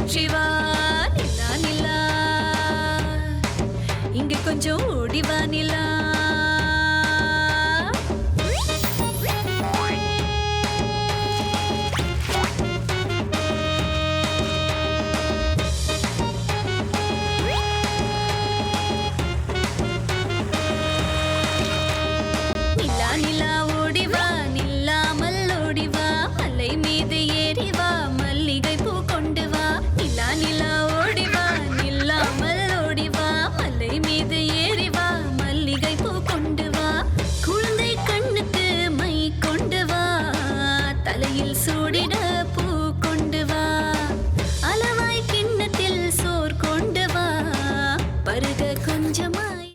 சுற்றி வா நிலா நிலா, இங்க கொஞ்சம் ஓடி வா நிலா. நிலா நிலா ஓடி வா, நில்லாமல் ஓடி வா, மலை மீது ஏறி வா, மல்லிகை பூ கொண்டு வா. நிலா நிலா ஓடி வா, நில்லாமல் ஓடி வா, மலை மீது ஏறி வா, மல்லிகை பூ கொண்டு வா. குழந்தை கண்ணுக்கு மை கொண்டு வா, தலையில் சூடிட பூ கொண்டு வா. அளவாய் கிண்ணத்தில் சோர் கொண்டு வா, பருக